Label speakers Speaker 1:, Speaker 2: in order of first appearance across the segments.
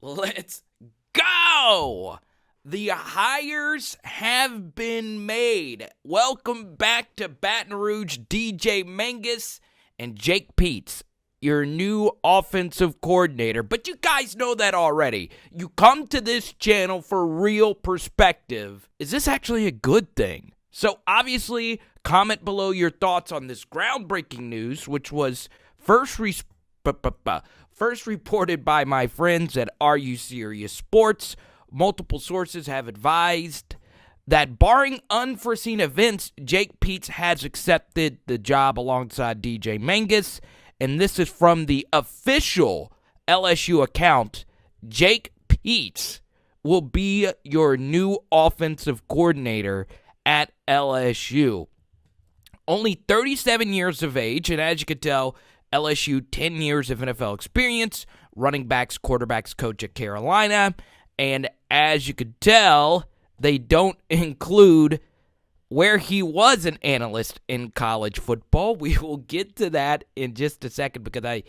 Speaker 1: Let's go! The hires have been made. Welcome back to Baton Rouge, DJ Mangas and Jake Peetz, your new offensive coordinator. But you guys know that already. You come to this channel for real perspective. Is this actually a good thing? So obviously, comment below your thoughts on this groundbreaking news, which was first reported by my friends at Are You Serious Sports. Multiple sources have advised that barring unforeseen events, Jake Peetz has accepted the job alongside DJ Mangas. And this is from the official LSU account. Jake Peetz will be your new offensive coordinator at LSU. Only 37 years of age, and as you can tell, LSU 10 years of NFL experience, running backs, quarterbacks coach at Carolina. And as you could tell, they don't include where he was an analyst in college football. We will get to that in just a second because I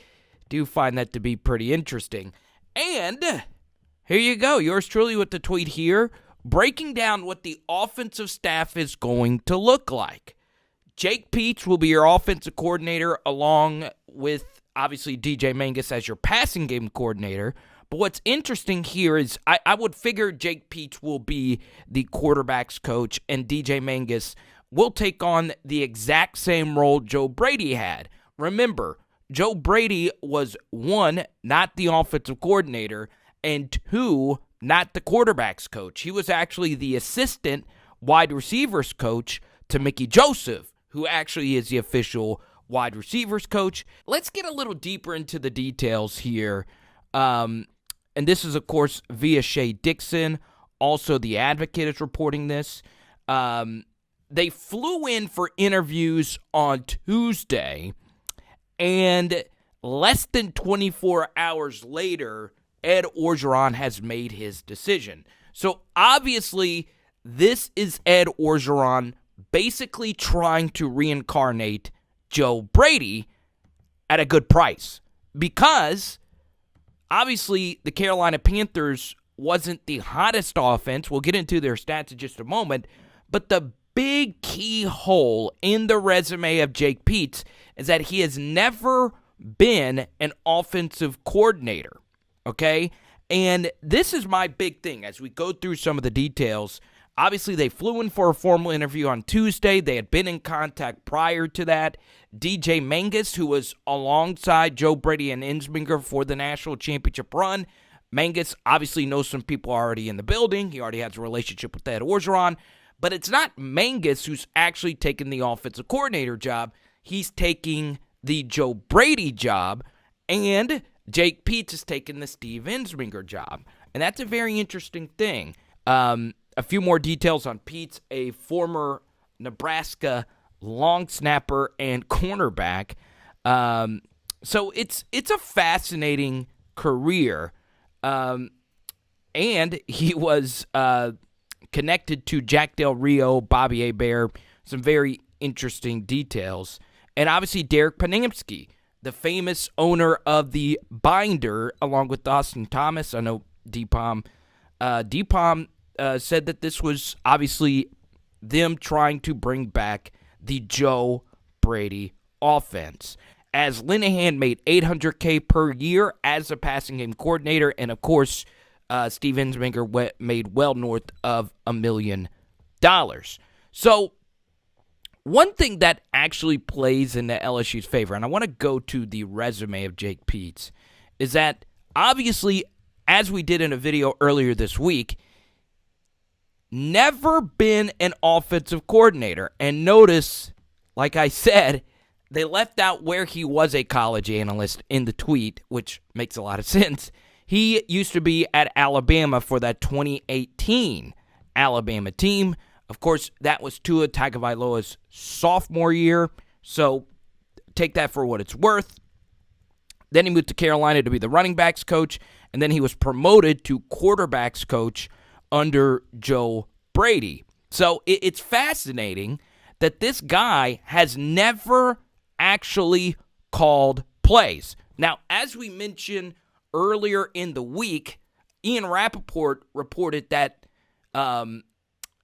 Speaker 1: do find that to be pretty interesting. And here you go, yours truly with the tweet here, breaking down what the offensive staff is going to look like. Jake Peetz will be your offensive coordinator along with, obviously, DJ Mangas as your passing game coordinator. But what's interesting here is I would figure Jake Peetz will be the quarterback's coach and DJ Mangas will take on the exact same role Joe Brady had. Remember, Joe Brady was, one, not the offensive coordinator, and two, not the quarterback's coach. He was actually the assistant wide receivers coach to Mickey Joseph, who actually is the official wide receivers coach. Let's get a little deeper into the details here. And this is, of course, via Shea Dixon. Also, The Advocate is reporting this. They flew in for interviews on Tuesday, and less than 24 hours later, Ed Orgeron has made his decision. So, obviously, this is Ed Orgeron basically trying to reincarnate Joe Brady at a good price. Because obviously, the Carolina Panthers wasn't the hottest offense. We'll get into their stats in just a moment. But the big key hole in the resume of Jake Peetz is that he has never been an offensive coordinator. Okay? And this is my big thing as we go through some of the details. Obviously, they flew in for a formal interview on Tuesday. They had been in contact prior to that. DJ Mangas, who was alongside Joe Brady and Ensminger for the national championship run. Mangas obviously knows some people already in the building. He already has a relationship with Ed Orgeron. But it's not Mangas who's actually taking the offensive coordinator job. He's taking the Joe Brady job. And Jake Peetz is taking the Steve Ensminger job. And that's a very interesting thing. A few more details on Peetz, a former Nebraska long snapper and cornerback. So it's a fascinating career. And he was connected to Jack Del Rio, Bobby Hebert, some very interesting details. And obviously Derek Panamsky, the famous owner of the Binder, along with Dawson Thomas. I know DPOM. Said that this was obviously them trying to bring back the Joe Brady offense. As Linehan made $800K per year as a passing game coordinator, and of course, Steve Ensminger made well north of $1 million. So, one thing that actually plays into LSU's favor, and I want to go to the resume of Jake Peetz, is that obviously, as we did in a video earlier this week, never been an offensive coordinator. And notice, like I said, they left out where he was a college analyst in the tweet, which makes a lot of sense. He used to be at Alabama for that 2018 Alabama team. Of course, that was Tua Tagovailoa's sophomore year, so take that for what it's worth. Then he moved to Carolina to be the running backs coach, and then he was promoted to quarterbacks coach under Joe Brady. So it's fascinating that this guy has never actually called plays. Now, as we mentioned earlier in the week, Ian Rappaport reported that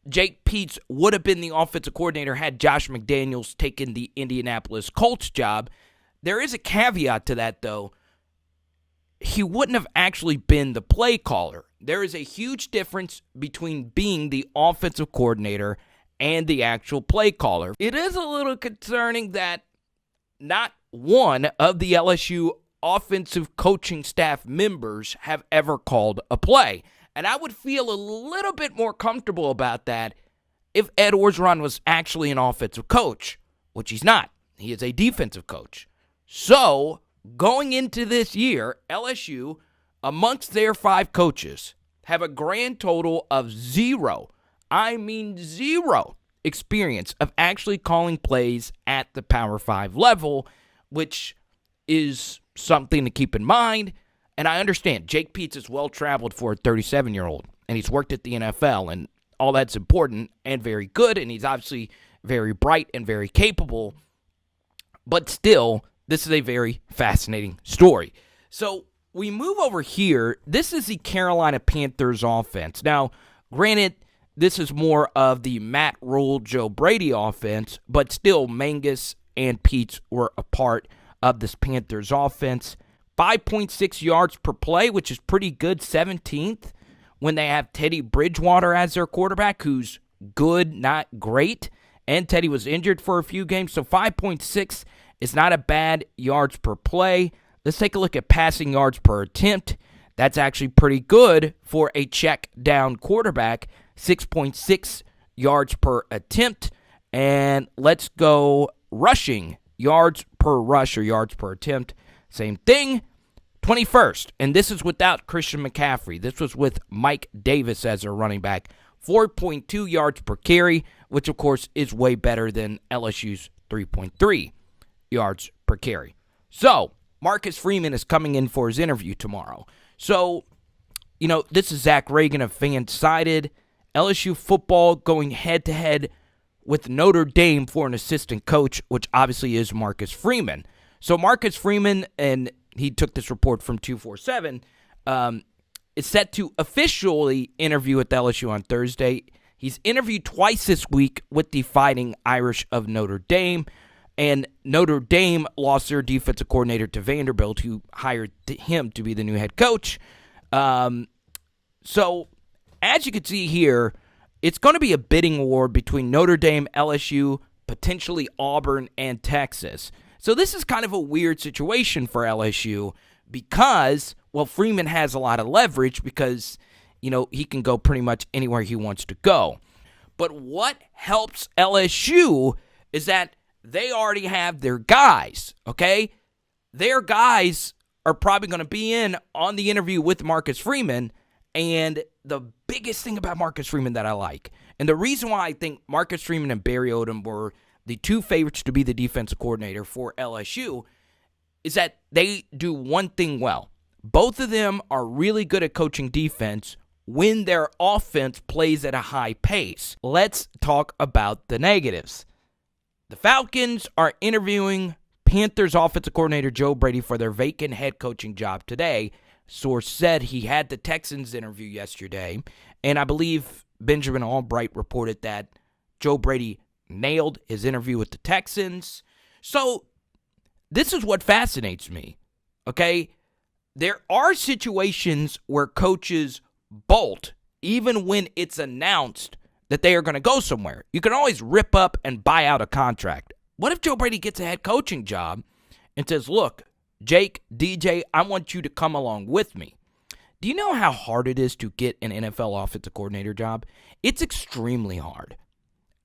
Speaker 1: Jake Peetz would have been the offensive coordinator had Josh McDaniels taken the Indianapolis Colts job. There is a caveat to that, though. He wouldn't have actually been the play caller. There is a huge difference between being the offensive coordinator and the actual play caller. It is a little concerning that not one of the LSU offensive coaching staff members have ever called a play. And I would feel a little bit more comfortable about that if Ed Orgeron was actually an offensive coach, which he's not. He is a defensive coach. So, going into this year, LSU, amongst their 5 coaches, have a grand total of 0, I mean 0, experience of actually calling plays at the Power 5 level, which is something to keep in mind. And I understand Jake Peetz is well-traveled for a 37-year-old, and he's worked at the NFL, and all that's important and very good, and he's obviously very bright and very capable. But still, this is a very fascinating story. So we move over here. This is the Carolina Panthers offense. Now, granted, this is more of the Matt Rule, Joe Brady offense, but still Mangas and Peetz were a part of this Panthers offense. 5.6 yards per play, which is pretty good, 17th, when they have Teddy Bridgewater as their quarterback, who's good, not great. And Teddy was injured for a few games, so 5.6 is not a bad yards per play. Let's take a look at passing yards per attempt. That's actually pretty good for a check down quarterback, 6.6 yards per attempt. And let's go rushing yards per rush or yards per attempt. Same thing, 21st. And this is without Christian McCaffrey. This was with Mike Davis as their running back. 4.2 yards per carry, which of course is way better than LSU's 3.3 yards per carry. So, Marcus Freeman is coming in for his interview tomorrow. So, this is Zach Reagan of FanSided. LSU football going head-to-head with Notre Dame for an assistant coach, which obviously is Marcus Freeman. So Marcus Freeman, and he took this report from 247, is set to officially interview at LSU on Thursday. He's interviewed twice this week with the Fighting Irish of Notre Dame, and Notre Dame lost their defensive coordinator to Vanderbilt, who hired him to be the new head coach. So, as you can see here, it's going to be a bidding war between Notre Dame, LSU, potentially Auburn, and Texas. So this is kind of a weird situation for LSU because, well, Freeman has a lot of leverage because, he can go pretty much anywhere he wants to go. But what helps LSU is that they already have their guys, okay? Their guys are probably going to be in on the interview with Marcus Freeman, and the biggest thing about Marcus Freeman that I like, and the reason why I think Marcus Freeman and Barry Odom were the 2 favorites to be the defensive coordinator for LSU, is that they do one thing well. Both of them are really good at coaching defense when their offense plays at a high pace. Let's talk about the negatives. The Falcons are interviewing Panthers offensive coordinator Joe Brady for their vacant head coaching job today. Source said he had the Texans interview yesterday, and I believe Benjamin Albright reported that Joe Brady nailed his interview with the Texans. So this is what fascinates me, okay? There are situations where coaches bolt even when it's announced that they are going to go somewhere. You can always rip up and buy out a contract. What if Joe Brady gets a head coaching job and says, look, Jake, DJ, I want you to come along with me? Do you know how hard it is to get an NFL offensive coordinator job? It's extremely hard.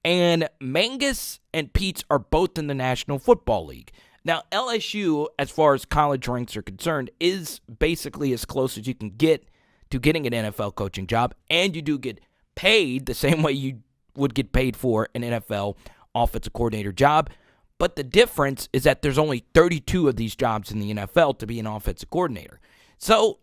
Speaker 1: And Mangas and Peetz are both in the National Football League. Now, LSU, as far as college ranks are concerned, is basically as close as you can get to getting an NFL coaching job, and you do get paid the same way you would get paid for an NFL offensive coordinator job. But the difference is that there's only 32 of these jobs in the NFL to be an offensive coordinator. So,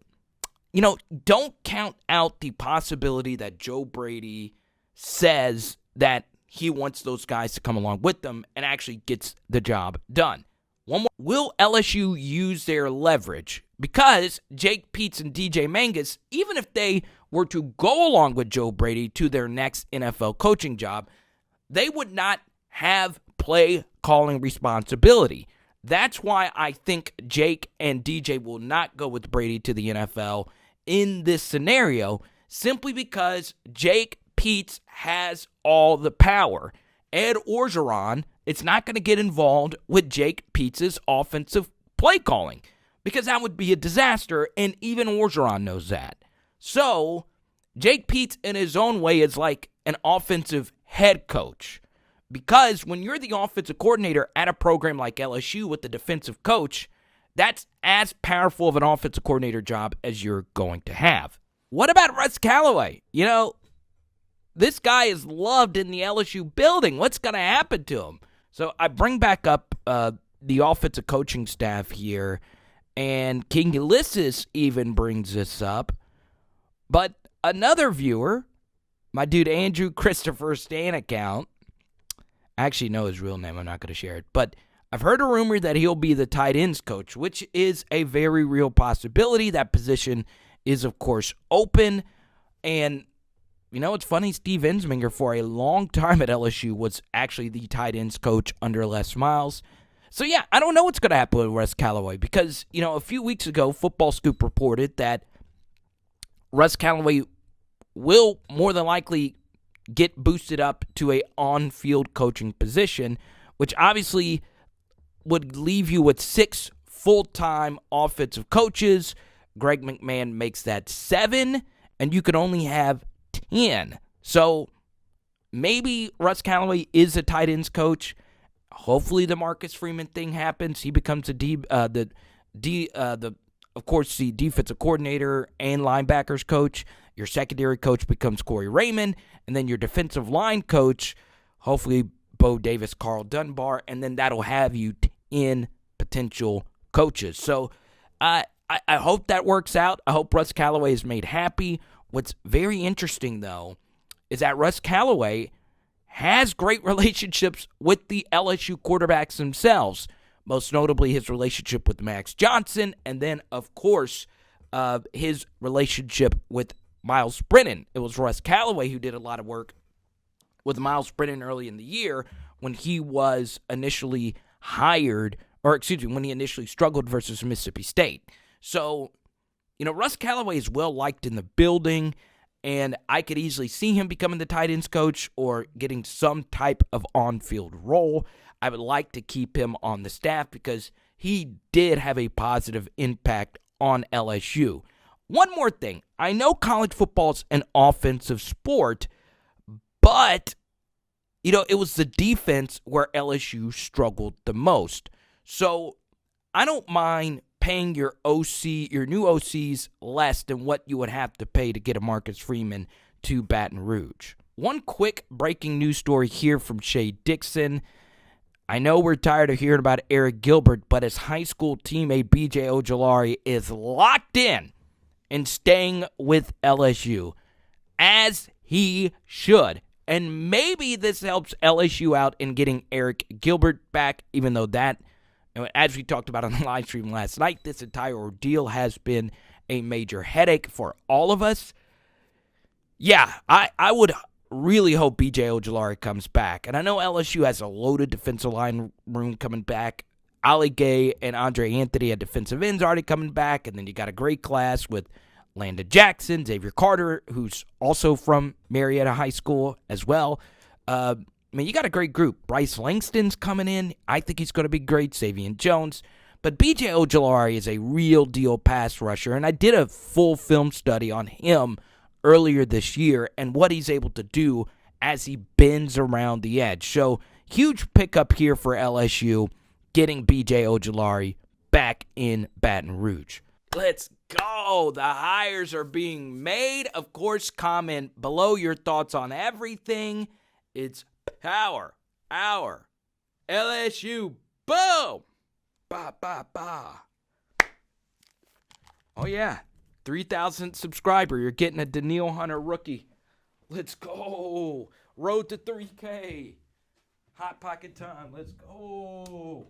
Speaker 1: don't count out the possibility that Joe Brady says that he wants those guys to come along with them and actually gets the job done. One more. Will LSU use their leverage because Jake Peetz and DJ Mangas, even if they were to go along with Joe Brady to their next NFL coaching job, they would not have play calling responsibility. That's why I think Jake and DJ will not go with Brady to the NFL in this scenario, simply because Jake Peetz has all the power. Ed Orgeron, it's not going to get involved with Jake Peetz's offensive play calling, because that would be a disaster, and even Orgeron knows that. So, Jake Peetz in his own way is like an offensive head coach, because when you're the offensive coordinator at a program like LSU with the defensive coach, that's as powerful of an offensive coordinator job as you're going to have. What about Russ Callaway? You know, this guy is loved in the LSU building. What's going to happen to him? So I bring back up the offensive coaching staff here, and King Ulysses even brings this up. But another viewer, my dude Andrew Christopher Stan account, I actually know his real name. I'm not going to share it. But I've heard a rumor that he'll be the tight ends coach, which is a very real possibility. That position is, of course, open. And, you know, it's funny, Steve Ensminger for a long time at LSU was actually the tight ends coach under Les Miles. So, yeah, I don't know what's going to happen with Russ Callaway because, you know, a few weeks ago, Football Scoop reported that Russ Callaway will more than likely get boosted up to a on-field coaching position, which obviously would leave you with 6 full-time offensive coaches. Greg McMahon makes that 7, and you could only have 10. So maybe Russ Callaway is a tight ends coach. Hopefully the Marcus Freeman thing happens. He becomes of course, the defensive coordinator and linebackers coach. Your secondary coach becomes Corey Raymond, and then your defensive line coach, hopefully Bo Davis, Carl Dunbar, and then that'll have you 10 potential coaches. So I hope that works out. I hope Russ Callaway is made happy. What's very interesting, though, is that Russ Callaway has great relationships with the LSU quarterbacks themselves, most notably his relationship with Max Johnson, and then, of course, his relationship with Miles Brennan. It was Russ Callaway who did a lot of work with Miles Brennan early in the year when he was initially hired, when he initially struggled versus Mississippi State. So, you know, Russ Callaway is well liked in the building, and I could easily see him becoming the tight ends coach or getting some type of on-field role. I would like to keep him on the staff because he did have a positive impact on LSU. One more thing. I know college football is an offensive sport, but, you know, it was the defense where LSU struggled the most. So I don't mind paying your new OCs less than what you would have to pay to get a Marcus Freeman to Baton Rouge. One quick breaking news story here from Shea Dixon. I know we're tired of hearing about Eric Gilbert, but his high school teammate BJ Ojulari is locked in and staying with LSU, as he should. And maybe this helps LSU out in getting Eric Gilbert back, even though that, as we talked about on the live stream last night, this entire ordeal has been a major headache for all of us. Yeah, I would really hope BJ Ojulari comes back. And I know LSU has a loaded defensive line room coming back. Ali Gay and Andre Anthony at defensive ends already coming back. And then you got a great class with Landon Jackson, Xavier Carter, who's also from Marietta High School as well. I mean, you got a great group. Bryce Langston's coming in. I think he's going to be great. Savion Jones. But BJ Ojulari is a real deal pass rusher. And I did a full film study on him earlier this year and what he's able to do as he bends around the edge. So, huge pickup here for LSU, getting BJ Ojulari back in Baton Rouge. Let's go. The hires are being made. Of course, comment below your thoughts on everything. It's Power Hour. LSU. Boom. Ba, ba, ba. Oh, yeah. 3,000 subscriber. You're getting a Daniil Hunter rookie. Let's go. Road to 3K. Hot pocket time. Let's go.